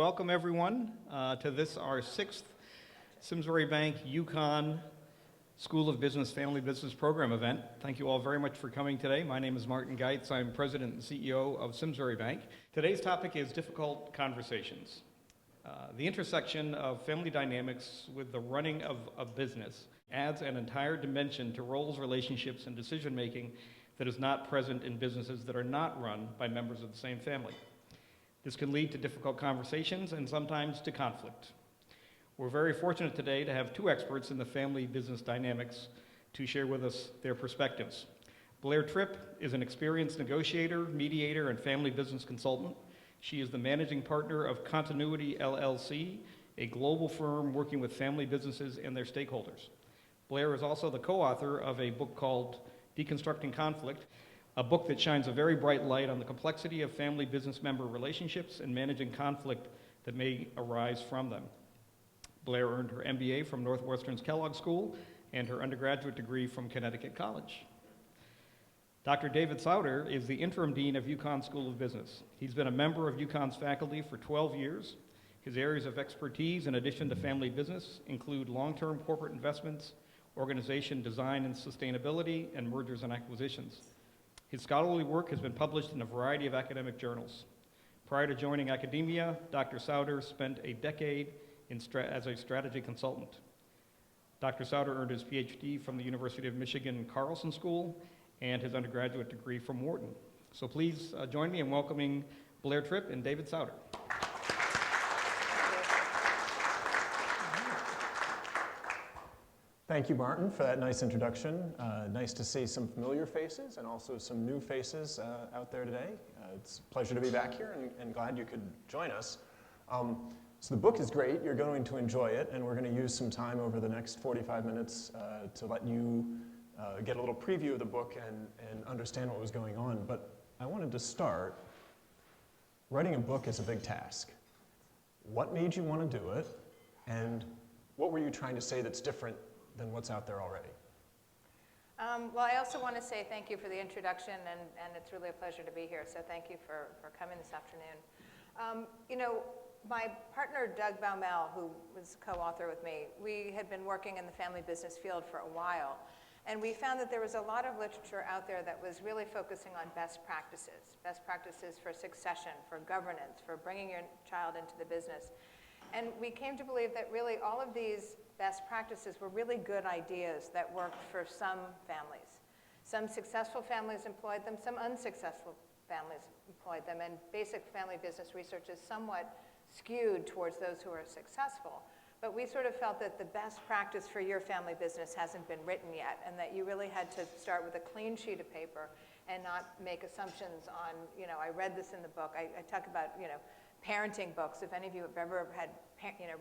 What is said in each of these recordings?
welcome everyone to this, our sixth Simsbury Bank Yukon School of Business Family Business Program event. Thank you all very much for coming today. My name is Martin Geitz. I'm President and CEO of Simsbury Bank. Today's topic is difficult conversations. The intersection of family dynamics with the running of a business adds an entire dimension to roles, relationships, and decision-making that is not present in businesses that are not run by members of the same family. This can lead to difficult conversations and sometimes to conflict. We're very fortunate today to have two experts in the family business dynamics to share with us their perspectives. Blair Tripp is an experienced negotiator, mediator, and family business consultant. She is the managing partner of Continuity LLC, a global firm working with family businesses and their stakeholders. Blair is also the co-author of a book called Deconstructing Conflict, a book that shines a very bright light on the complexity of family business member relationships and managing conflict that may arise from them. Blair earned her MBA from Northwestern's Kellogg School and her undergraduate degree from Connecticut College. Dr. David Sauter is the interim dean of Yukon School of Business. He's been a member of Yukon's faculty for 12 years. His areas of expertise, in addition to family business, include long-term corporate investments, organization design and sustainability, and mergers and acquisitions. His scholarly work has been published in a variety of academic journals. Prior to joining academia, Dr. Sauter spent a decade as a strategy consultant. Dr. Sauter earned his PhD from the University of Michigan Carlson School and his undergraduate degree from Wharton. So please join me in welcoming Blair Tripp and David Sauter. Thank you, Martin, for that nice introduction. Nice to see some familiar faces and also some new faces out there today. It's a pleasure to be back here and glad you could join us. So the book is great. You're going to enjoy it, and we're going to use some time over the next 45 minutes to let you get a little preview of the book and understand what was going on. But I wanted to start, writing a book is a big task. What made you want to do it, and what were you trying to say that's different than what's out there already? Well, I also want to say thank you for the introduction, and it's really a pleasure to be here, so thank you for coming this afternoon. My partner, Doug Baumel, who was co-author with me, we had been working in the family business field for a while, and we found that there was a lot of literature out there that was really focusing on best practices for succession, for governance, for bringing your child into the business. And we came to believe that really all of these best practices were really good ideas that worked for some families. Some successful families employed them, some unsuccessful families employed them, and basic family business research is somewhat skewed towards those who are successful. But we sort of felt that the best practice for your family business hasn't been written yet, and that you really had to start with a clean sheet of paper and not make assumptions on, I read this in the book, I talk about, parenting books. If any of you have ever had,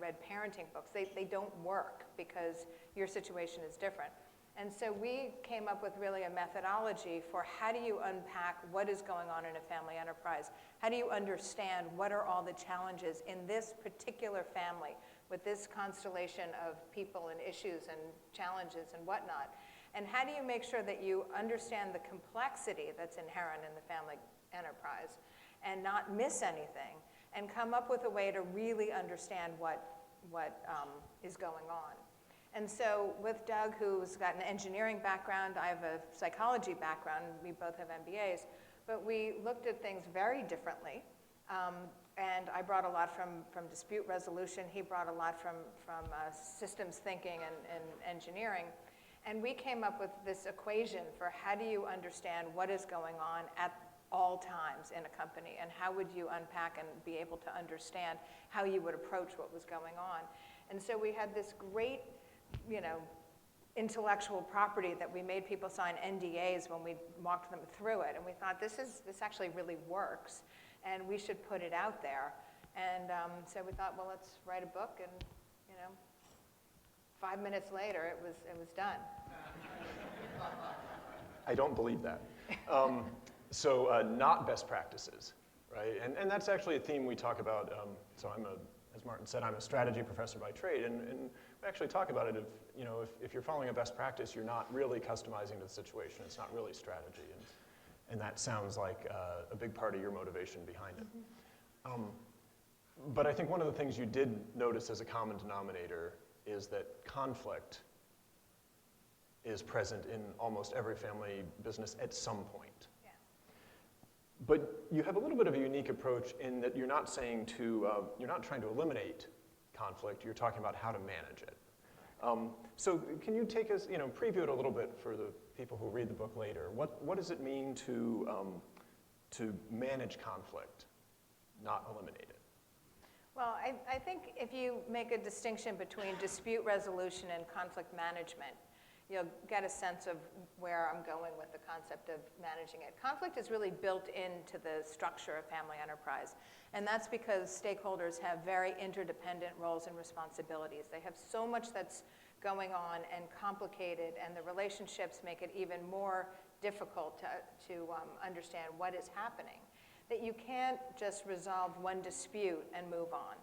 read parenting books, they don't work because your situation is different. And so we came up with really a methodology for how do you unpack what is going on in a family enterprise? How do you understand what are all the challenges in this particular family with this constellation of people and issues and challenges and whatnot? And how do you make sure that you understand the complexity that's inherent in the family enterprise and not miss anything, and come up with a way to really understand what is going on? And so with Doug, who's got an engineering background, I have a psychology background, we both have MBAs, but we looked at things very differently. And I brought a lot from dispute resolution. He brought a lot from systems thinking and engineering. And we came up with this equation for how do you understand what is going on at all times in a company, and how would you unpack and be able to understand how you would approach what was going on. And so we had this great, intellectual property that we made people sign NDAs when we walked them through it, and we thought this actually really works, and we should put it out there. And so we thought, well, let's write a book, and 5 minutes later it was done. I don't believe that. So not best practices, right? And that's actually a theme we talk about. So as Martin said, I'm a strategy professor by trade, and we actually talk about it. If you're following a best practice, you're not really customizing to the situation. It's not really strategy, and that sounds like a big part of your motivation behind it. But I think one of the things you did notice as a common denominator is that conflict is present in almost every family business at some point. Yeah. But you have a little bit of a unique approach in that you're not saying you're not trying to eliminate conflict, you're talking about how to manage it. So can you take us, preview it a little bit for the people who read the book later. What does it mean to manage conflict, not eliminate it? Well, I think if you make a distinction between dispute resolution and conflict management, you'll get a sense of where I'm going with the concept of managing it. Conflict is really built into the structure of family enterprise, and that's because stakeholders have very interdependent roles and responsibilities. They have so much that's going on and complicated, and the relationships make it even more difficult to understand what is happening. That you can't just resolve one dispute and move on.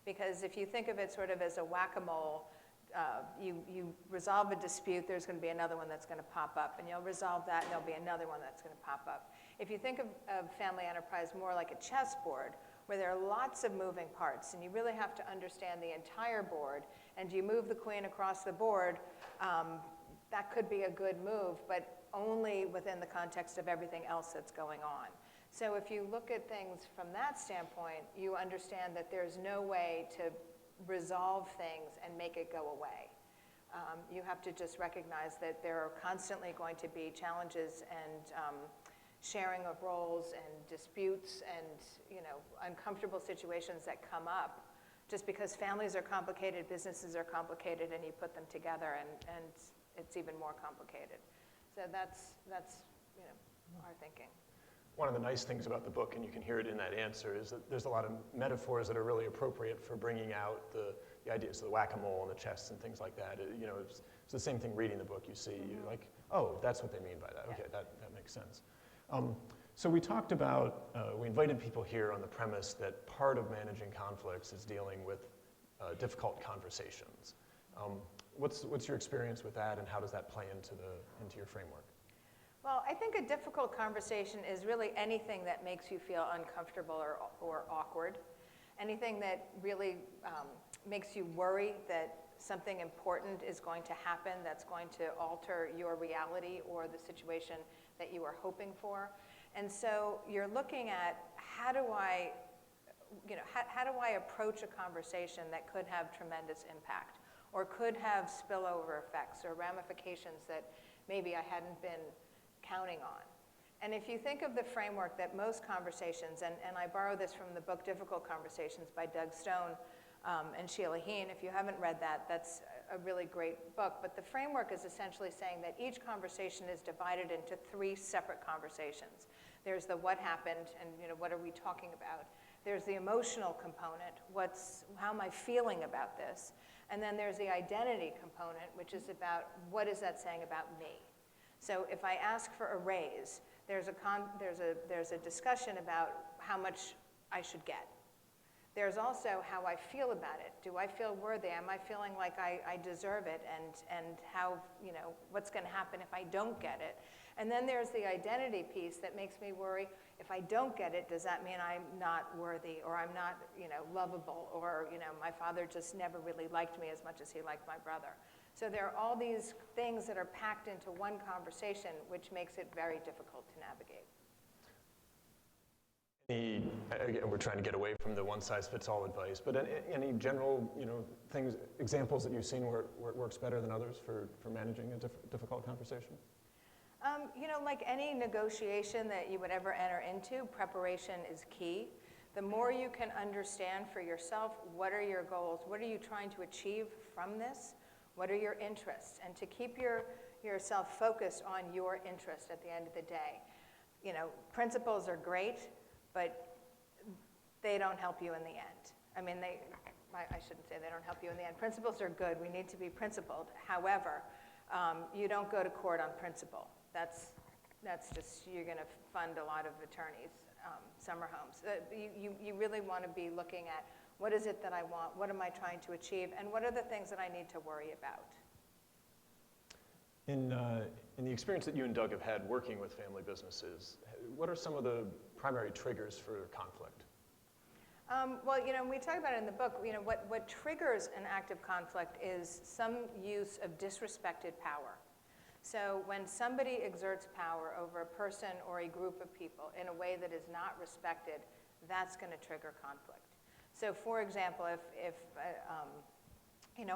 Because if you think of it sort of as a whack-a-mole, you resolve a dispute, there's going to be another one that's going to pop up, and you'll resolve that, and there'll be another one that's going to pop up. If you think of family enterprise more like a chessboard, where there are lots of moving parts, and you really have to understand the entire board, and you move the queen across the board, that could be a good move, but only within the context of everything else that's going on. So if you look at things from that standpoint, you understand that there's no way to resolve things and make it go away. You have to just recognize that there are constantly going to be challenges and sharing of roles and disputes and uncomfortable situations that come up just because families are complicated, businesses are complicated, and you put them together and it's even more complicated. So that's our thinking. One of the nice things about the book, and you can hear it in that answer, is that there's a lot of metaphors that are really appropriate for bringing out the ideas, the whack-a-mole and the chess and things like that. It's the same thing reading the book. You see, you're like, oh, that's what they mean by that. Okay, that makes sense. So we talked about, we invited people here on the premise that part of managing conflicts is dealing with difficult conversations. What's your experience with that, and how does that play into your framework? Well, I think a difficult conversation is really anything that makes you feel uncomfortable or awkward, anything that really makes you worry that something important is going to happen that's going to alter your reality or the situation that you are hoping for. And so you're looking at how do I approach a conversation that could have tremendous impact or could have spillover effects or ramifications that maybe I hadn't been counting on. And if you think of the framework that most conversations, and I borrow this from the book Difficult Conversations by Doug Stone and Sheila Heen. If you haven't read that, that's a really great book. But the framework is essentially saying that each conversation is divided into 3 separate conversations. There's the what happened and what are we talking about. There's the emotional component, how am I feeling about this? And then there's the identity component, which is about what is that saying about me? So if I ask for a raise, there's a discussion about how much I should get. There's also how I feel about it. Do I feel worthy? Am I feeling like I deserve it? And how, what's going to happen if I don't get it? And then there's the identity piece that makes me worry, if I don't get it, does that mean I'm not worthy or I'm not, lovable or, my father just never really liked me as much as he liked my brother. So there are all these things that are packed into one conversation, which makes it very difficult to navigate. Again, we're trying to get away from the one-size-fits-all advice, but any general, examples that you've seen where it works better than others for managing a difficult conversation? Like any negotiation that you would ever enter into, preparation is key. The more you can understand for yourself, what are your goals? What are you trying to achieve from this? What are your interests? And to keep yourself focused on your interest at the end of the day. Principles are great, but they don't help you in the end. I mean, I shouldn't say they don't help you in the end. Principles are good. We need to be principled. However, you don't go to court on principle. That's just, you're going to fund a lot of attorneys, summer homes. You really want to be looking at what is it that I want, what am I trying to achieve, and what are the things that I need to worry about? In the experience that you and Doug have had working with family businesses, what are some of the primary triggers for conflict? Well, we talk about it in the book, what triggers an active conflict is some use of disrespected power. So when somebody exerts power over a person or a group of people in a way that is not respected, that's going to trigger conflict. So for example, if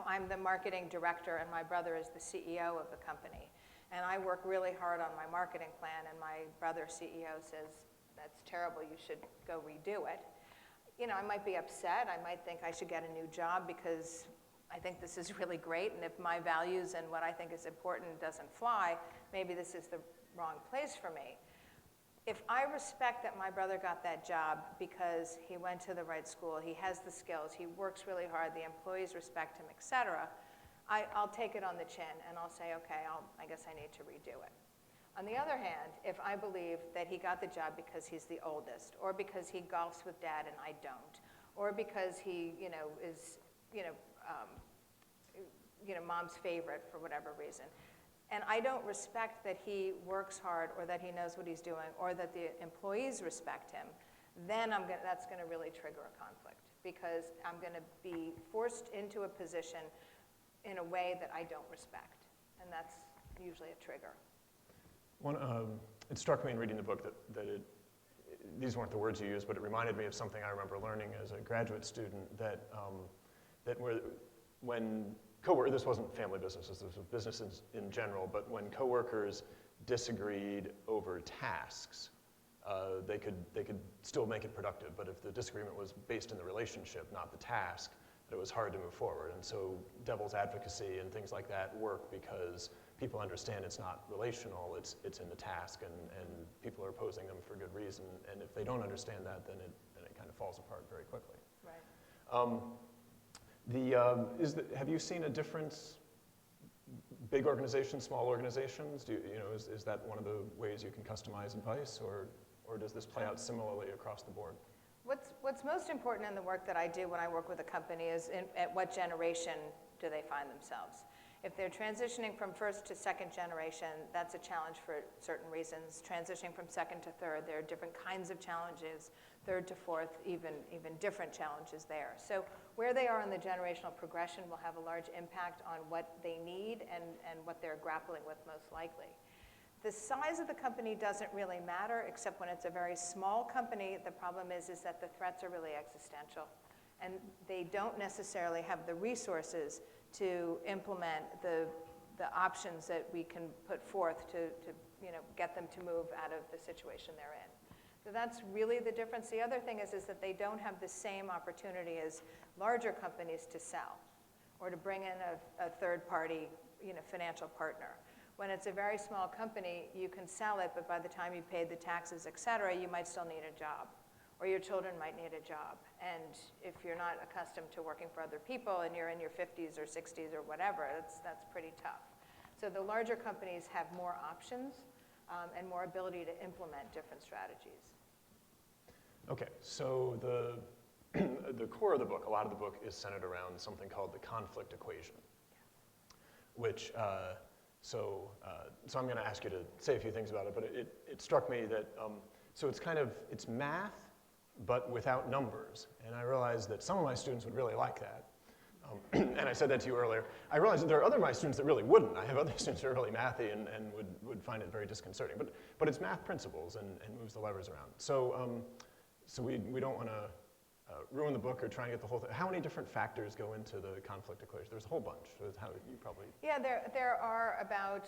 I'm the marketing director and my brother is the CEO of the company, and I work really hard on my marketing plan and my brother CEO says, that's terrible, you should go redo it. I might be upset. I might think I should get a new job because I think this is really great, and if my values and what I think is important doesn't fly, maybe this is the wrong place for me. If I respect that my brother got that job because he went to the right school, he has the skills, he works really hard, the employees respect him, etc., I'll take it on the chin and I'll say, okay, I guess I need to redo it. On the other hand, if I believe that he got the job because he's the oldest, or because he golfs with dad and I don't, or because he, is, mom's favorite for whatever reason, and I don't respect that he works hard, or that he knows what he's doing, or that the employees respect him, then that's going to really trigger a conflict, because I'm going to be forced into a position in a way that I don't respect, and that's usually a trigger. It struck me in reading the book that these weren't the words you used, but it reminded me of something I remember learning as a graduate student, that when this wasn't family businesses, this was businesses in general, but when coworkers disagreed over tasks, they could still make it productive, but if the disagreement was based in the relationship, not the task, it was hard to move forward. And so devil's advocacy and things like that work because people understand it's not relational, it's in the task, and people are opposing them for good reason. And if they don't understand that, then it kind of falls apart very quickly. Right. Have you seen a difference, big organizations, small organizations? Is that one of the ways you can customize advice, or does this play out similarly across the board? What's most important in the work that I do when I work with a company is at what generation do they find themselves. If they're transitioning from first to second generation, that's a challenge for certain reasons. Transitioning from second to third, there are different kinds of challenges. Third to fourth, even different challenges there. So where they are in the generational progression will have a large impact on what they need and what they're grappling with most likely. The size of the company doesn't really matter, except when it's a very small company. The problem is that the threats are really existential, and they don't necessarily have the resources to implement the options that we can put forth to get them to move out of the situation they're in. So that's really the difference. The other thing is that they don't have the same opportunity as larger companies to sell or to bring in a third-party financial partner. When it's a very small company, you can sell it, but by the time you pay the taxes, et cetera, you might still need a job, or your children might need a job. And if you're not accustomed to working for other people and you're in your 50s or 60s or whatever, that's pretty tough. So the larger companies have more options and more ability to implement different strategies. Okay, so the core of the book, a lot of the book is centered around something called the conflict equation, which, so I'm going to ask you to say a few things about it, but it struck me that, so it's math, but without numbers. And I realized that some of my students would really like that. And I said that to you earlier. I realized that there are other of my students that really wouldn't. I have other students who are really mathy and would find it very disconcerting. But it's math principles and moves the levers around. So, so we don't want to ruin the book or try and get the whole thing. How many different factors go into the conflict equation? There's a whole bunch. How you probably... Yeah, there are about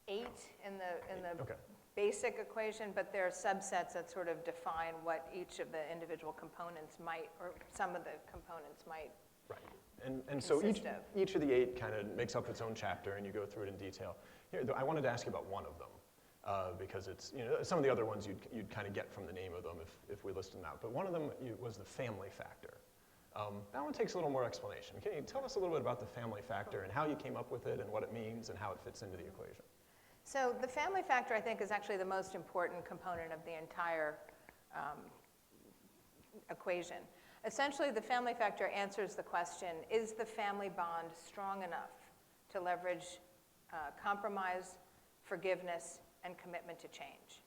8 in the okay. Basic equation, but there are subsets that sort of define what each of the individual components might, or some of the components might. Right, and so each of the 8 kind of makes up its own chapter, and you go through it in detail. Here, I wanted to ask you about one of them, because it's, some of the other ones you'd kind of get from the name of them if we listed them out. But one of them was the family factor. That one takes a little more explanation. Can you tell us a little bit about the family factor and how you came up with it and what it means and how it fits into the equation? So the family factor, I think, is actually the most important component of the entire equation. Essentially, the family factor answers the question, is the family bond strong enough to leverage compromise, forgiveness, and commitment to change?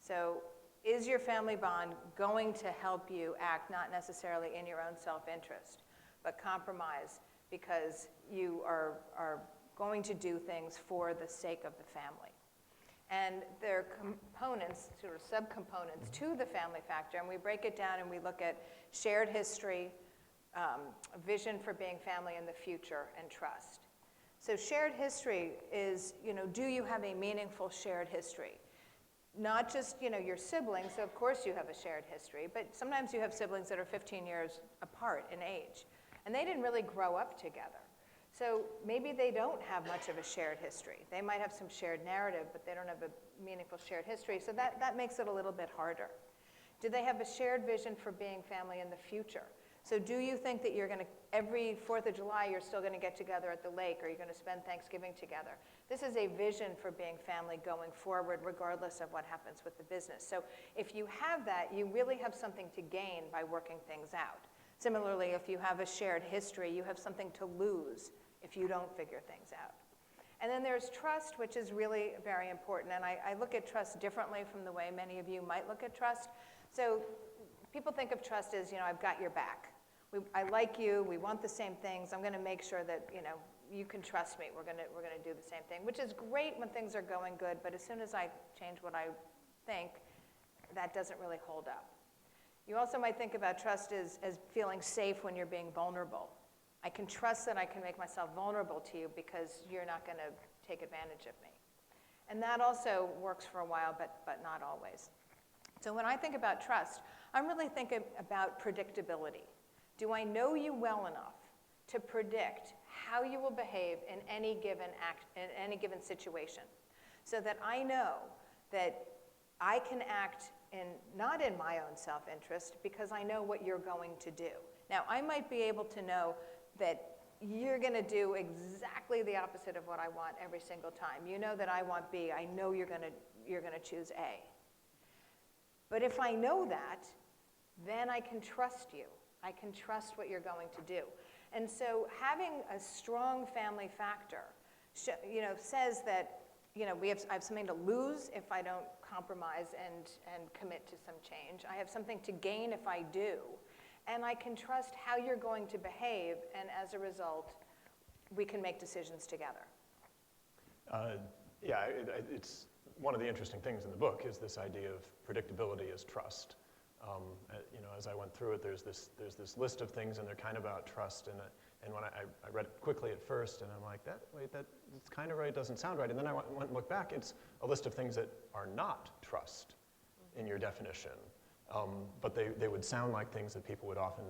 So Is your family bond going to help you act not necessarily in your own self-interest, but compromise because you are going to do things for the sake of the family? And there are components, sort of subcomponents to the family factor, and we break it down and we look at shared history, vision for being family in the future, and trust. So shared history is, do you have a meaningful shared history? Not just, your siblings, so of course you have a shared history, but sometimes you have siblings that are 15 years apart in age, and they didn't really grow up together. So maybe they don't have much of a shared history. They might have some shared narrative, but they don't have a meaningful shared history, so that makes it a little bit harder. Do they have a shared vision for being family in the future? So do you think that you're going to, every 4th of July, you're still going to get together at the lake, or you're going to spend Thanksgiving together? This is a vision for being family going forward, regardless of what happens with the business. So if you have that, you really have something to gain by working things out. Similarly, if you have a shared history, you have something to lose if you don't figure things out. And then there's trust, which is really very important. And I look at trust differently from the way many of you might look at trust. So people think of trust as, I've got your back. I like you, we want the same things, I'm going to make sure that, you can trust me, we're going to do the same thing, which is great when things are going good, but as soon as I change what I think, that doesn't really hold up. You also might think about trust as feeling safe when you're being vulnerable. I can trust that I can make myself vulnerable to you because you're not going to take advantage of me. And that also works for a while, but not always. So when I think about trust, I'm really thinking about predictability. Do I know you well enough to predict how you will behave in any given situation, so that I know that I can act not in my own self-interest because I know what you're going to do. Now, I might be able to know that you're going to do exactly the opposite of what I want every single time. You know that I want B. I know you're going to choose A. But if I know that, then I can trust you. I can trust what you're going to do. And so having a strong family factor, says that, I have something to lose if I don't compromise and commit to some change. I have something to gain if I do. And I can trust how you're going to behave, and as a result, we can make decisions together. It's one of the interesting things in the book is this idea of predictability as trust. As I went through it, there's this list of things, and they're kind of about trust. And when I read it quickly at first, and I'm like, it's kind of right, it doesn't sound right. And then I went and looked back. It's a list of things that are not trust in your definition, but they would sound like things that people would often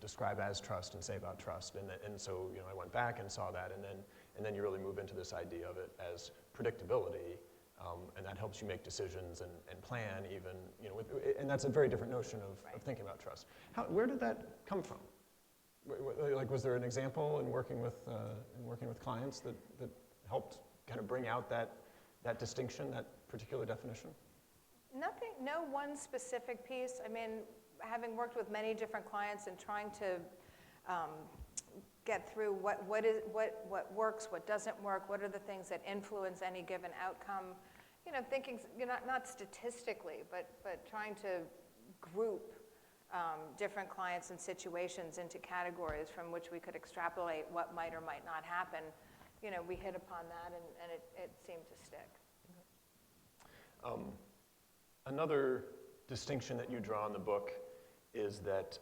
describe as trust and say about trust. And so I went back and saw that, and then you really move into this idea of it as predictability. And that helps you make decisions and plan even, and that's a very different notion of thinking about trust. Where did that come from? Like, was there an example in working with clients that helped kind of bring out that distinction, that particular definition? Nothing, no one specific piece. I mean, having worked with many different clients and trying to get through what works, what doesn't work, what are the things that influence any given outcome, thinking, not statistically, but trying to group different clients and situations into categories from which we could extrapolate what might or might not happen. We hit upon that, and it seemed to stick. Another distinction that you draw in the book is that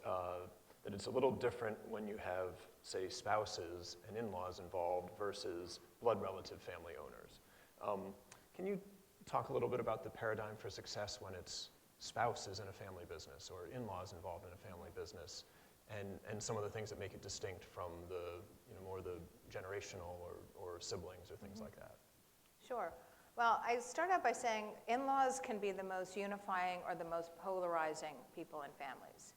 it's a little different when you have, say, spouses and in-laws involved versus blood relative family owners. Can you talk a little bit about the paradigm for success when it's spouses in a family business or in-laws involved in a family business, and some of the things that make it distinct from the more the generational or siblings or things like that? Sure. Well, I start out by saying in-laws can be the most unifying or the most polarizing people in families.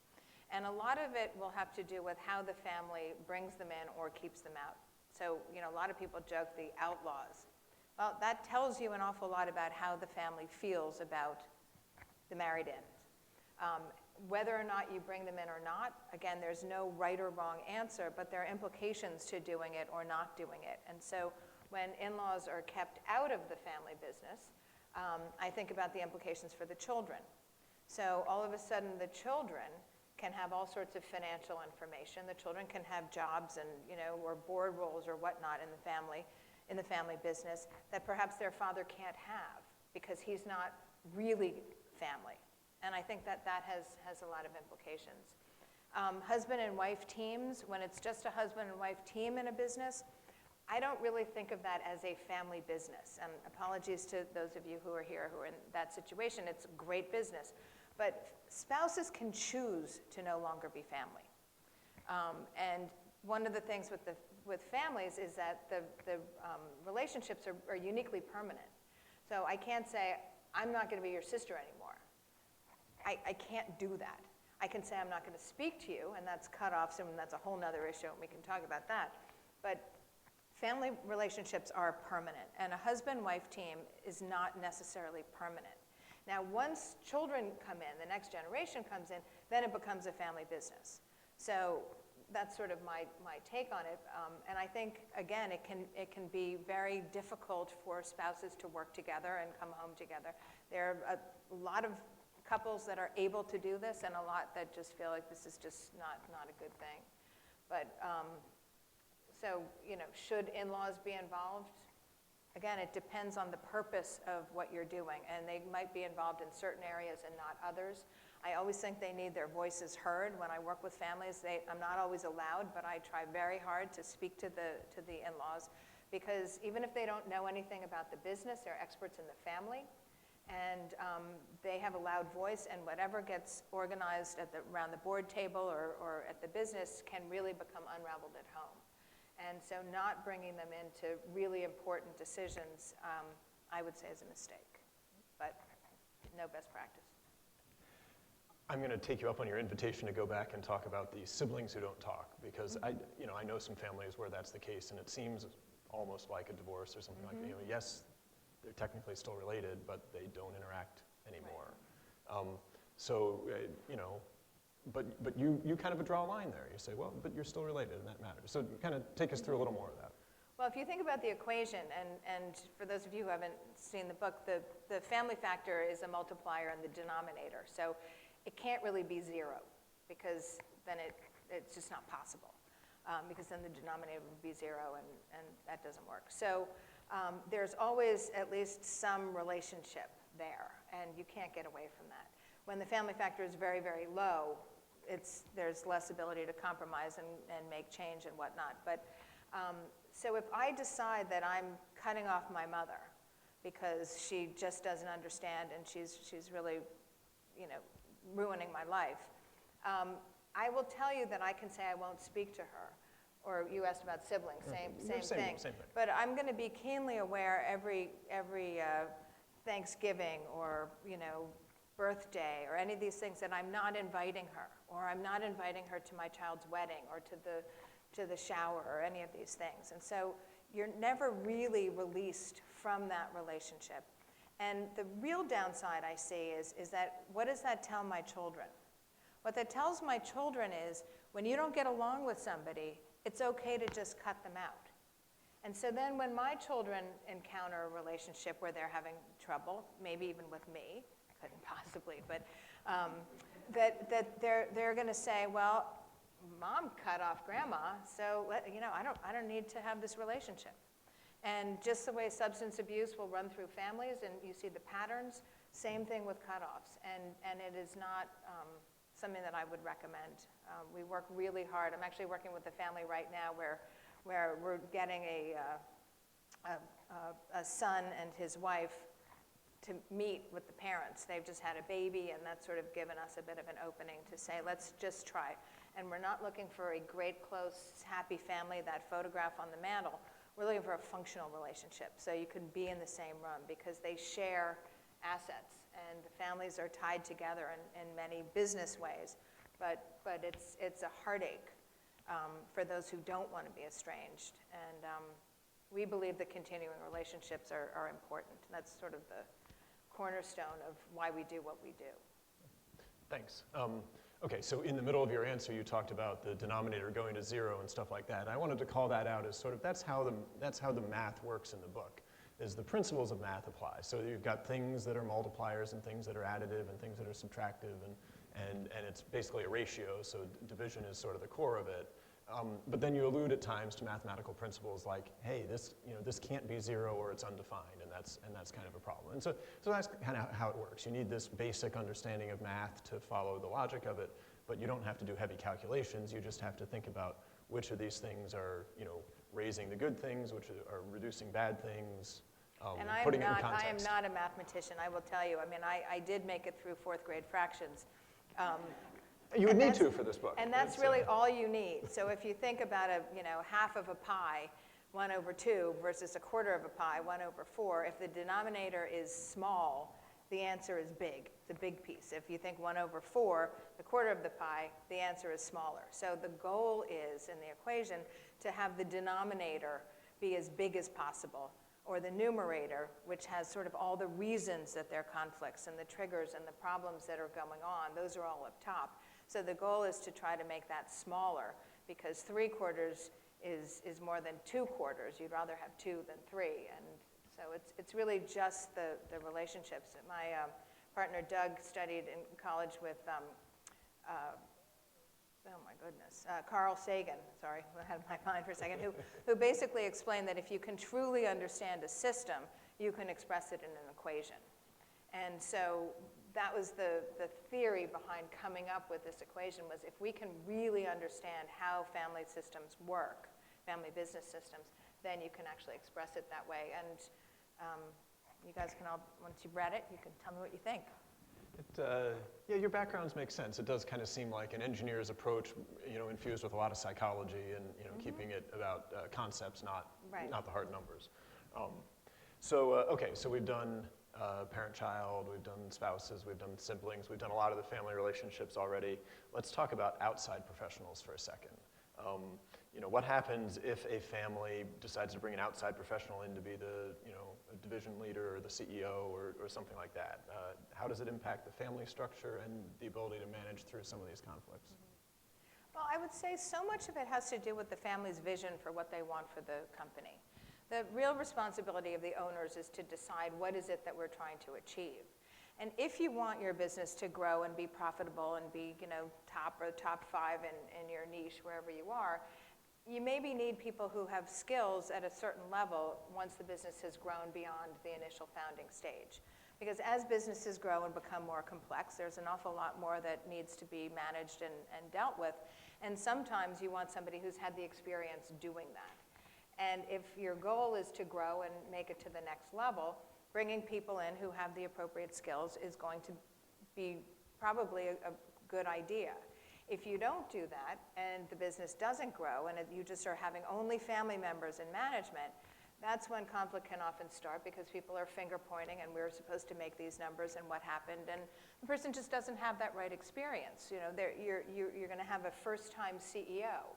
And a lot of it will have to do with how the family brings them in or keeps them out. So, a lot of people joke the outlaws. Well, that tells you an awful lot about how the family feels about the married-ins. Whether or not you bring them in or not, again, there's no right or wrong answer, but there are implications to doing it or not doing it. And so when in-laws are kept out of the family business, I think about the implications for the children. So all of a sudden, the children can have all sorts of financial information. The children can have jobs and, or board roles or whatnot in the family business that perhaps their father can't have because he's not really family. And I think that has a lot of implications. Husband and wife teams, when it's just a husband and wife team in a business, I don't really think of that as a family business. And apologies to those of you who are here who are in that situation. It's great business. But spouses can choose to no longer be family. And one of the things with families is that the relationships are uniquely permanent. So I can't say, I'm not going to be your sister anymore. I can't do that. I can say I'm not going to speak to you, and that's cutoffs, and that's a whole nother issue, and we can talk about that. But family relationships are permanent, and a husband-wife team is not necessarily permanent. Now, once children come in, the next generation comes in, then it becomes a family business. So that's sort of my take on it. And I think, again, it can be very difficult for spouses to work together and come home together. There are a lot of couples that are able to do this and a lot that just feel like this is just not a good thing. But so, should in-laws be involved? Again, it depends on the purpose of what you're doing, and they might be involved in certain areas and not others. I always think they need their voices heard. When I work with families, I'm not always allowed, but I try very hard to speak to the in-laws, because even if they don't know anything about the business, they're experts in the family, and they have a loud voice, and whatever gets organized around the board table or at the business can really become unraveled at home. And so not bringing them into really important decisions, I would say, is a mistake, but no best practice. I'm going to take you up on your invitation to go back and talk about the siblings who don't talk, because I know some families where that's the case, and it seems almost like a divorce or something like that. Yes, they're technically still related, but they don't interact anymore. Right. But you kind of draw a line there. You say, well, but you're still related, and that matters. So kind of take us through a little more of that. Well, if you think about the equation, and for those of you who haven't seen the book, the family factor is a multiplier in the denominator. So it can't really be zero, because then it's just not possible, because then the denominator would be zero, and that doesn't work. So there's always at least some relationship there, and you can't get away from that. When the family factor is very, very low, there's less ability to compromise and make change and whatnot. But so if I decide that I'm cutting off my mother because she just doesn't understand and she's really, ruining my life, I will tell you that I can say I won't speak to her. Or you asked about siblings, same thing. Same thing. But I'm going to be keenly aware every Thanksgiving or birthday or any of these things that I'm not inviting her, or I'm not inviting her to my child's wedding or to the shower or any of these things. And so you're never really released from that relationship. And the real downside I see is that, what does that tell my children? What that tells my children is, when you don't get along with somebody, it's okay to just cut them out. And so then when my children encounter a relationship where they're having trouble, maybe even with me, couldn't possibly, but that they're going to say, well, Mom cut off Grandma, so I don't need to have this relationship. And just the way substance abuse will run through families, and you see the patterns, same thing with cutoffs, and it is not something that I would recommend. We work really hard. I'm actually working with a family right now where we're getting a son and his wife to meet with the parents. They've just had a baby, and that's sort of given us a bit of an opening to say, let's just try. And we're not looking for a great, close, happy family, that photograph on the mantle. We're looking for a functional relationship, so you can be in the same room, because they share assets, and the families are tied together in many business ways. But it's a heartache for those who don't want to be estranged. And we believe that continuing relationships are important. That's sort of the cornerstone of why we do what we do. Thanks. Okay, so in the middle of your answer, you talked about the denominator going to zero and stuff like that. I wanted to call that out as sort of, that's how the math works in the book. is the principles of math apply. So you've got things that are multipliers and things that are additive and things that are subtractive, and it's basically a ratio, so division is sort of the core of it. But then you allude at times to mathematical principles like, hey, this can't be 0 or it's undefined, and that's kind of a problem. And so that's kind of how it works. You need this basic understanding of math to follow the logic of it, but you don't have to do heavy calculations. You just have to think about which of these things are, raising the good things, which are reducing bad things, And putting it in context. I am not a mathematician, I will tell you. I mean, I did make it through 4th grade fractions. You would need to for this book. And that's really all you need. So if you think about half of a pie, 1/2, versus 1/4 of a pie, 1/4, if the denominator is small, the answer is big, the big piece. If you think 1/4, the 1/4 of the pie, the answer is smaller. So the goal is, in the equation, to have the denominator be as big as possible, or the numerator, which has sort of all the reasons that there are conflicts and the triggers and the problems that are going on, those are all up top. So the goal is to try to make that smaller, because 3/4 is more than 2/4. You'd rather have 2 than 3. And so it's really just the relationships. My partner Doug studied in college with, Carl Sagan, sorry, I had my mind for a second, who basically explained that if you can truly understand a system, you can express it in an equation. And so that was the theory behind coming up with this equation, was if we can really understand how family systems work, family business systems, then you can actually express it that way. And you guys can all, once you've read it, you can tell me what you think. Yeah, your backgrounds make sense. It does kind of seem like an engineer's approach, infused with a lot of psychology and keeping it about concepts, not the hard numbers. So we've done parent-child, we've done spouses, we've done siblings, we've done a lot of the family relationships already. Let's talk about outside professionals for a second. What happens if a family decides to bring an outside professional in to be the, a division leader or the CEO or something like that? How does it impact the family structure and the ability to manage through some of these conflicts? Well, I would say so much of it has to do with the family's vision for what they want for the company. The real responsibility of the owners is to decide what is it that we're trying to achieve. And if you want your business to grow and be profitable and be, top 5 in your niche, wherever you are, you maybe need people who have skills at a certain level once the business has grown beyond the initial founding stage. Because as businesses grow and become more complex, there's an awful lot more that needs to be managed and dealt with. And sometimes you want somebody who's had the experience doing that. And if your goal is to grow and make it to the next level, bringing people in who have the appropriate skills is going to be probably a good idea. If you don't do that and the business doesn't grow and you just are having only family members in management, that's when conflict can often start, because people are finger pointing and we're supposed to make these numbers and what happened, and the person just doesn't have that right experience. You're going to have a first-time CEO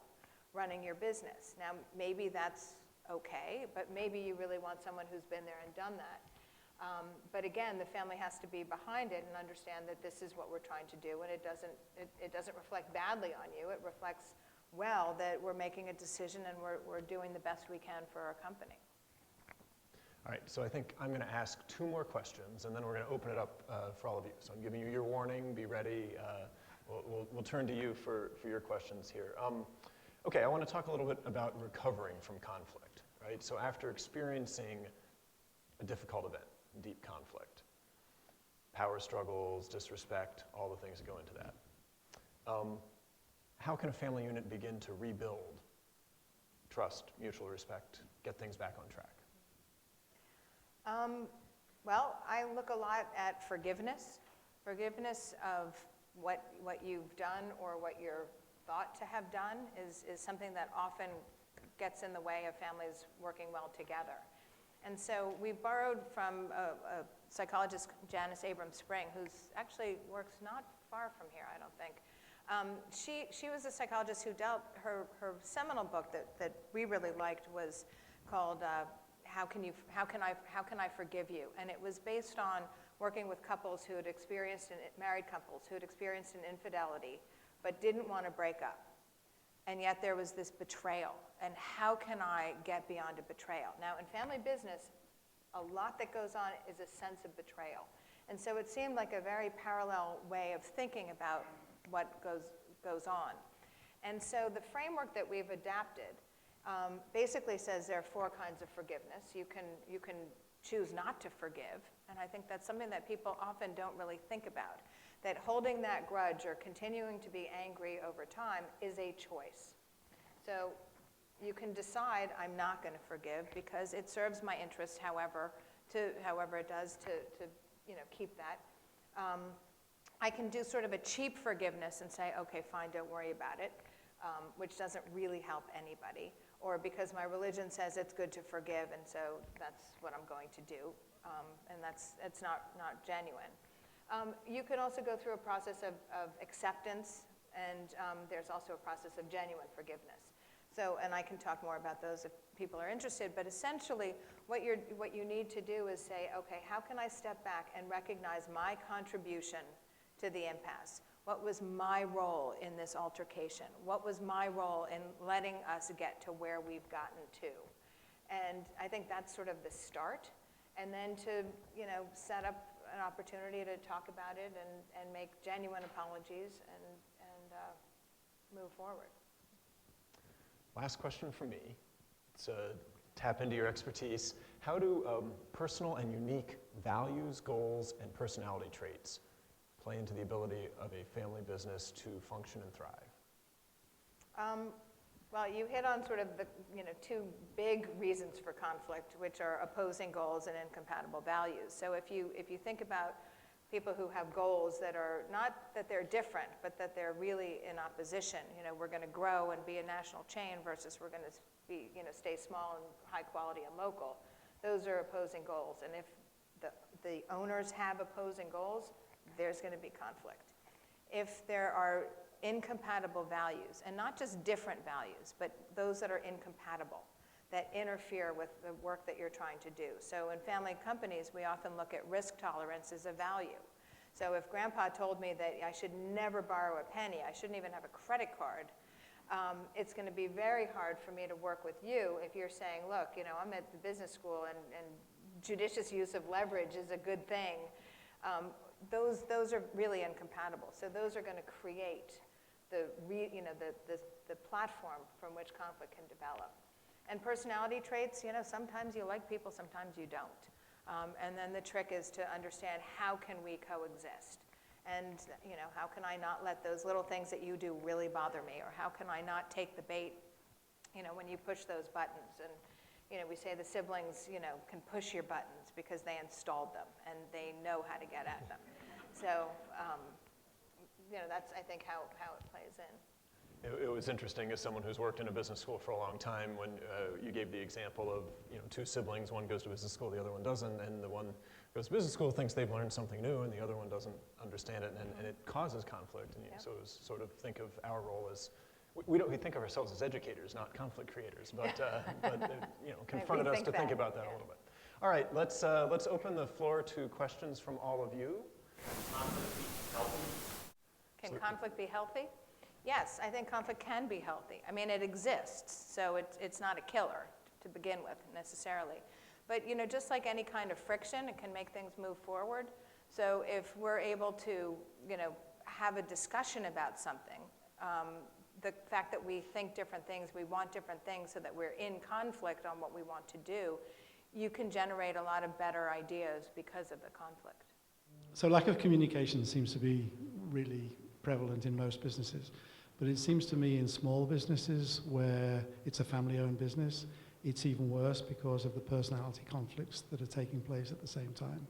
running your business. Now, maybe that's okay, but maybe you really want someone who's been there and done that. But again, the family has to be behind it and understand that this is what we're trying to do, and it doesn't reflect badly on you. It reflects well that we're making a decision and we're doing the best we can for our company. All right, so I think I'm going to ask 2 more questions, and then we're going to open it up for all of you. So I'm giving you your warning. Be ready. We'll turn to you for your questions here. Okay, I want to talk a little bit about recovering from conflict, right? So after experiencing a difficult event, deep conflict, power struggles, disrespect, all the things that go into that, how can a family unit begin to rebuild trust, mutual respect, get things back on track? Well, I look a lot at forgiveness of what you've done or what you're thought to have done is something that often gets in the way of families working well together. And so we borrowed from a psychologist, Janice Abrams-Spring, who actually works not far from here, I don't think. She was a psychologist who her seminal book that we really liked was called How Can I Forgive You? And it was based on working with couples who had experienced, married couples who had experienced an infidelity but didn't want to break up. And yet there was this betrayal. And how can I get beyond a betrayal? Now, in family business, a lot that goes on is a sense of betrayal. And so it seemed like a very parallel way of thinking about what goes on. And so the framework that we've adapted basically says there are 4 kinds of forgiveness. You can choose not to forgive, and I think that's something that people often don't really think about, that holding that grudge or continuing to be angry over time is a choice. So you can decide, I'm not going to forgive because it serves my interest however it does to keep that. I can do sort of a cheap forgiveness and say, okay, fine, don't worry about it, which doesn't really help anybody. Or because my religion says it's good to forgive, and so that's what I'm going to do, and it's not genuine. You can also go through a process of acceptance, and there's also a process of genuine forgiveness. So, and I can talk more about those if people are interested, but essentially what you need to do is say, okay, how can I step back and recognize my contribution to the impasse? What was my role in this altercation? What was my role in letting us get to where we've gotten to? And I think that's sort of the start. And then to set up an opportunity to talk about it and make genuine apologies and move forward. Last question from me. It's tap into your expertise. How do personal and unique values, goals, and personality traits play into the ability of a family business to function and thrive? Well, you hit on sort of the 2 big reasons for conflict, which are opposing goals and incompatible values. So if you think about people who have goals that are not that they're different, but that they're really in opposition. We're going to grow and be a national chain versus we're going to be, stay small and high quality and local. Those are opposing goals. And if the owners have opposing goals, there's going to be conflict. If there are incompatible values, and not just different values, but those that are incompatible, that interfere with the work that you're trying to do. So in family companies, we often look at risk tolerance as a value. So if Grandpa told me that I should never borrow a penny, I shouldn't even have a credit card, it's going to be very hard for me to work with you if you're saying, look, I'm at the business school and judicious use of leverage is a good thing. Those are really incompatible. So those are going to create the platform from which conflict can develop. And personality traits, sometimes you like people, sometimes you don't. And then the trick is to understand how can we coexist? And how can I not let those little things that you do really bother me? Or how can I not take the bait, when you push those buttons? And we say the siblings, can push your buttons because they installed them and they know how to get at them. So, that's, I think, how it plays in. It was interesting as someone who's worked in a business school for a long time when you gave the example of 2 siblings, one goes to business school, the other one doesn't, and the one who goes to business school thinks they've learned something new and the other one doesn't understand it, and it causes conflict. And so it was sort of think of our role as, we think of ourselves as educators, not conflict creators, but confronted us to think about that a little bit. All right, let's open the floor to questions from all of you. Can conflict be healthy? Yes, I think conflict can be healthy. I mean, it exists, so it's not a killer to begin with necessarily. But just like any kind of friction, it can make things move forward. So if we're able to have a discussion about something, the fact that we think different things, we want different things so that we're in conflict on what we want to do, you can generate a lot of better ideas because of the conflict. So lack of communication seems to be really prevalent in most businesses. But it seems to me in small businesses where it's a family-owned business, it's even worse because of the personality conflicts that are taking place at the same time.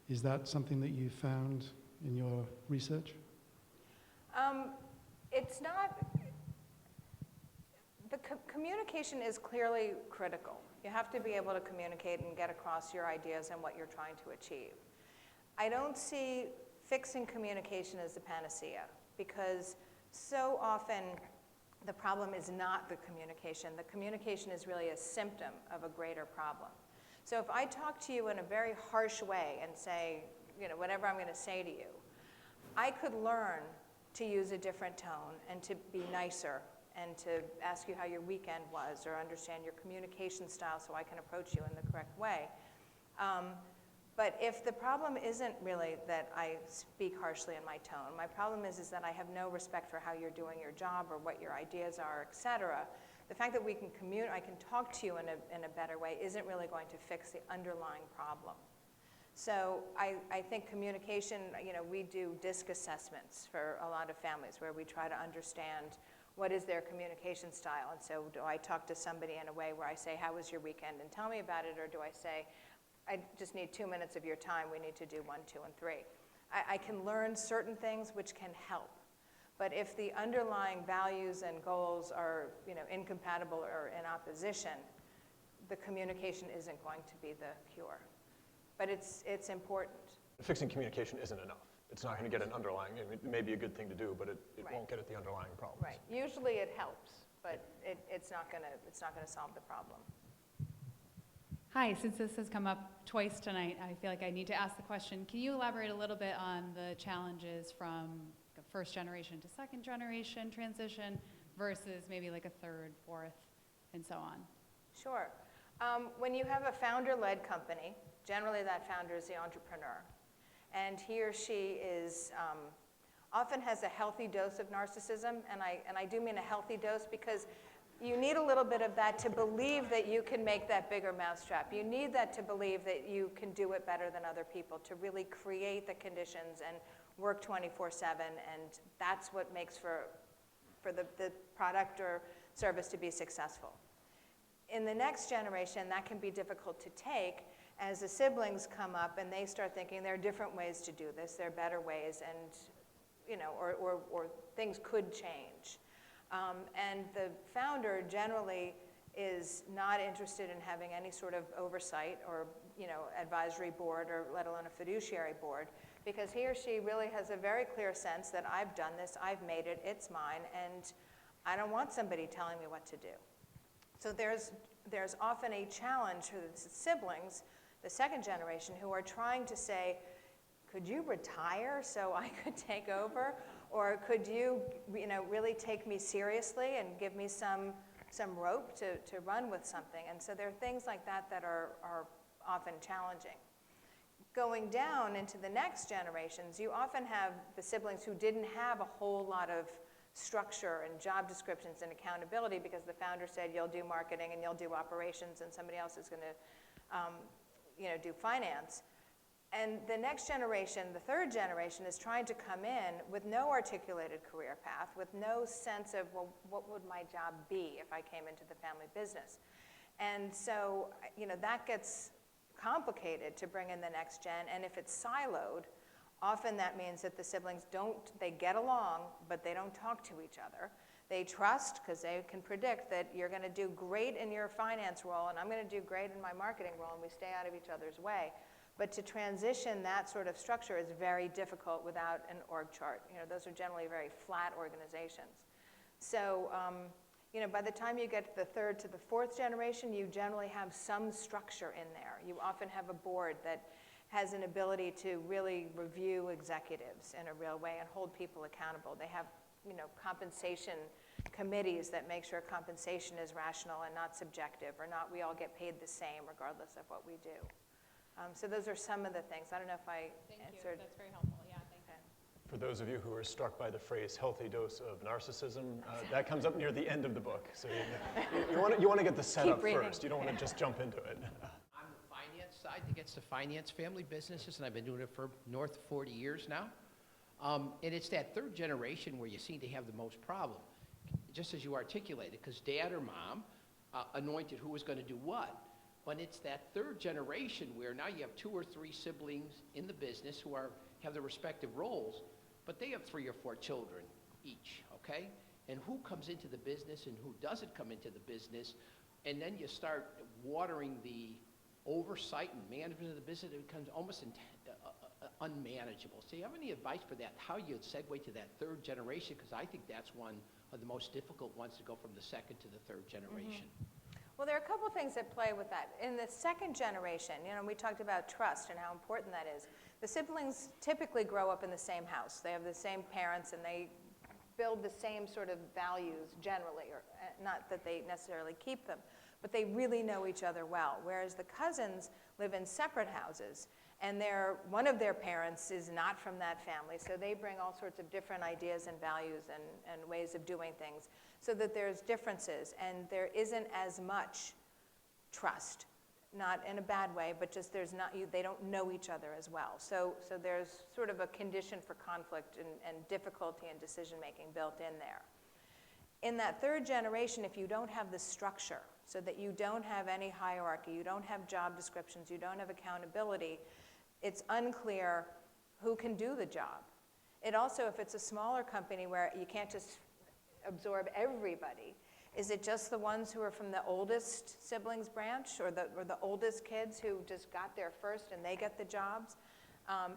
Is that something that you found in your research? It's not. The communication is clearly critical. You have to be able to communicate and get across your ideas and what you're trying to achieve. I don't see fixing communication as the panacea because so often the problem is not the communication. The communication is really a symptom of a greater problem. So if I talk to you in a very harsh way and say, whatever I'm going to say to you, I could learn to use a different tone and to be nicer and to ask you how your weekend was or understand your communication style so I can approach you in the correct way. But if the problem isn't really that I speak harshly in my tone, my problem is that I have no respect for how you're doing your job or what your ideas are, et cetera, the fact that we can I can talk to you in a better way isn't really going to fix the underlying problem. So I think communication, we do DISC assessments for a lot of families where we try to understand what is their communication style. And so do I talk to somebody in a way where I say, how was your weekend, and tell me about it, or do I say, I just need 2 minutes of your time, we need to do 1, 2, and 3. I can learn certain things which can help. But if the underlying values and goals are incompatible or in opposition, the communication isn't going to be the cure. But it's important. Fixing communication isn't enough. It's not going to get an underlying, it may be a good thing to do, but it Right. won't get at the underlying problems. Right. Usually it helps, but it's not going to solve the problem. Hi, since this has come up twice tonight, I feel like I need to ask the question. Can you elaborate a little bit on the challenges from the first generation to second generation transition versus maybe like a third, fourth, and so on? Sure. When you have a founder-led company, generally that founder is the entrepreneur. And he or she is often has a healthy dose of narcissism, and I do mean a healthy dose because you need a little bit of that to believe that you can make that bigger mousetrap. You need that to believe that you can do it better than other people, to really create the conditions and work 24/7, and that's what makes for the product or service to be successful. In the next generation, that can be difficult to take as the siblings come up and they start thinking there are different ways to do this, there are better ways, and or things could change. And the founder generally is not interested in having any sort of oversight or advisory board, or let alone a fiduciary board, because he or she really has a very clear sense that I've done this, I've made it, it's mine, and I don't want somebody telling me what to do. So there's often a challenge for the siblings, the second generation, who are trying to say, could you retire so I could take over? Or could you really take me seriously and give me some rope to run with something? And so there are things like that that are often challenging. Going down into the next generations, you often have the siblings who didn't have a whole lot of structure and job descriptions and accountability because the founder said you'll do marketing and you'll do operations and somebody else is going to do finance. And the next generation, the third generation, is trying to come in with no articulated career path, with no sense of, well, what would my job be if I came into the family business? And so, that gets complicated to bring in the next gen, and if it's siloed, often that means that the siblings they get along, but they don't talk to each other. They trust because they can predict that you're going to do great in your finance role, and I'm going to do great in my marketing role, and we stay out of each other's way. But to transition that sort of structure is very difficult without an org chart. Those are generally very flat organizations. So, by the time you get to the third to the fourth generation, you generally have some structure in there. You often have a board that has an ability to really review executives in a real way and hold people accountable. They have, compensation committees that make sure compensation is rational and not subjective, or not we all get paid the same regardless of what we do. So those are some of the things. I don't know if I answered. Thank you. That's very helpful. Yeah, thank you. For those of you who are struck by the phrase healthy dose of narcissism, that comes up near the end of the book. So you want to get the setup first. You don't want to just jump into it. On the finance side, that gets to finance family businesses, and I've been doing it for north of 40 years now. And it's that third generation where you seem to have the most problem, just as you articulated, because dad or mom anointed who was going to do what. But it's that third generation where now you have 2 or 3 siblings in the business who have their respective roles, but they have 3 or 4 children each, okay? And who comes into the business and who doesn't come into the business, and then you start watering the oversight and management of the business, it becomes almost unmanageable. So you have any advice for that, how you'd segue to that third generation? Because I think that's one of the most difficult ones to go from the second to the third generation. Mm-hmm. Well, there are a couple things that play with that. In the second generation, we talked about trust and how important that is. The siblings typically grow up in the same house. They have the same parents, and they build the same sort of values generally, or not that they necessarily keep them. but they really know each other well, whereas the cousins live in separate houses, and one of their parents is not from that family, so they bring all sorts of different ideas and values and ways of doing things, so that there's differences, and there isn't as much trust. Not in a bad way, but just they don't know each other as well. So there's sort of a condition for conflict and difficulty in decision-making built in there. In that third generation, if you don't have the structure, so that you don't have any hierarchy, you don't have job descriptions, you don't have accountability, it's unclear who can do the job. It also, if it's a smaller company where you can't just absorb everybody, is it just the ones who are from the oldest siblings branch or the oldest kids who just got there first and they get the jobs?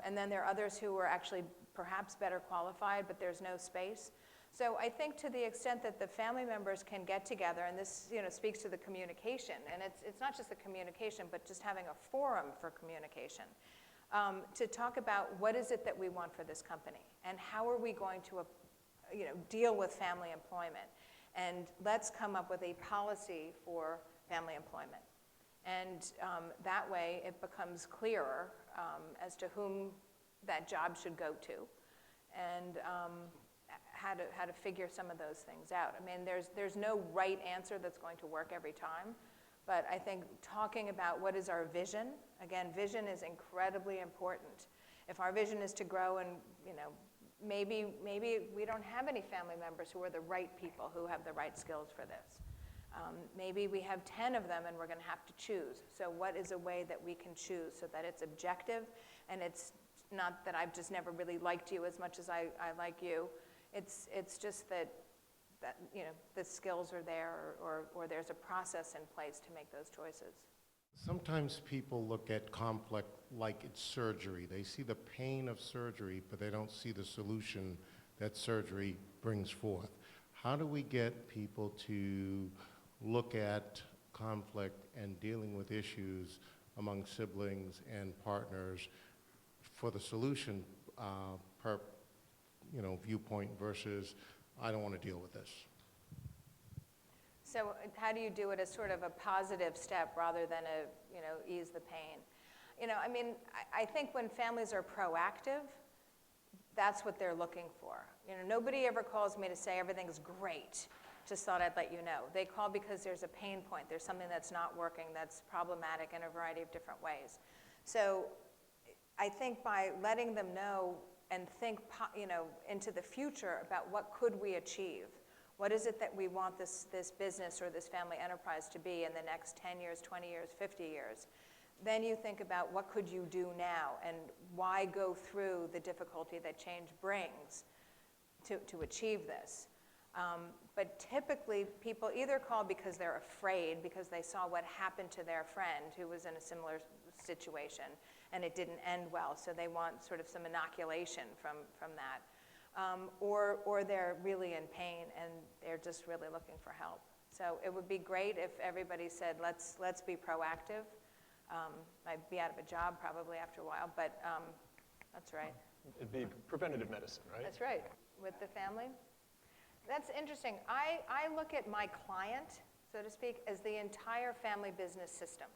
And then there are others who are actually perhaps better qualified, but there's no space. So I think to the extent that the family members can get together, and this speaks to the communication, and it's not just the communication, but just having a forum for communication, to talk about what is it that we want for this company, and how are we going to deal with family employment. And let's come up with a policy for family employment. And that way it becomes clearer as to whom that job should go to, and how to figure some of those things out. I mean, there's no right answer that's going to work every time, but I think talking about what is our vision, again, vision is incredibly important. If our vision is to grow and, maybe we don't have any family members who are the right people, who have the right skills for this. Maybe we have 10 of them and we're going to have to choose. So what is a way that we can choose so that it's objective, and it's not that I've just never really liked you as much as I like you. It's just that the skills are there, or there's a process in place to make those choices. Sometimes people look at conflict like it's surgery. They see the pain of surgery, but they don't see the solution that surgery brings forth. How do we get people to look at conflict and dealing with issues among siblings and partners for the solution per viewpoint versus, I don't want to deal with this? So how do you do it as sort of a positive step rather than ease the pain? I think when families are proactive, that's what they're looking for. Nobody ever calls me to say everything's great. Just thought I'd let you know. They call because there's a pain point. There's something that's not working, that's problematic in a variety of different ways. So I think by letting them know and think into the future about what could we achieve. What is it that we want this business or this family enterprise to be in the next 10 years, 20 years, 50 years? Then you think about what could you do now, and why go through the difficulty that change brings to achieve this. But typically people either call because they're afraid, because they saw what happened to their friend who was in a similar situation and it didn't end well, so they want sort of some inoculation from that. Or they're really in pain and they're just really looking for help. So it would be great if everybody said, let's be proactive. I'd be out of a job probably after a while, but that's right. It'd be preventative medicine, right? That's right, with the family. That's interesting. I look at my client, so to speak, as the entire family business system.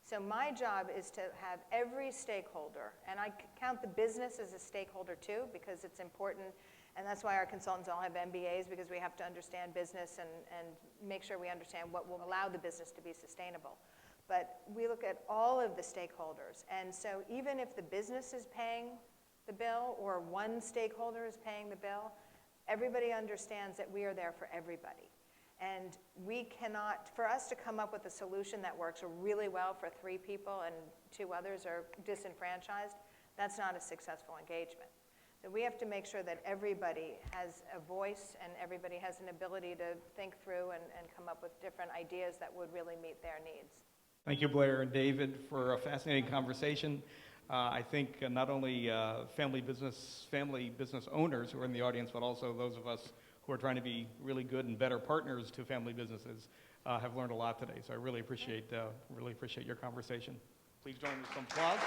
So my job is to have every stakeholder, and I count the business as a stakeholder too, because it's important, and that's why our consultants all have MBAs, because we have to understand business and make sure we understand what will allow the business to be sustainable. But we look at all of the stakeholders, and so even if the business is paying the bill or one stakeholder is paying the bill, everybody understands that we are there for everybody. And we cannot, for us to come up with a solution that works really well for 3 people and 2 others are disenfranchised, that's not a successful engagement. So we have to make sure that everybody has a voice and everybody has an ability to think through and come up with different ideas that would really meet their needs. Thank you, Blair and David, for a fascinating conversation. I think not only family business owners who are in the audience, but also those of us who are trying to be really good and better partners to family businesses have learned a lot today. So I really appreciate your conversation. Please join with some applause.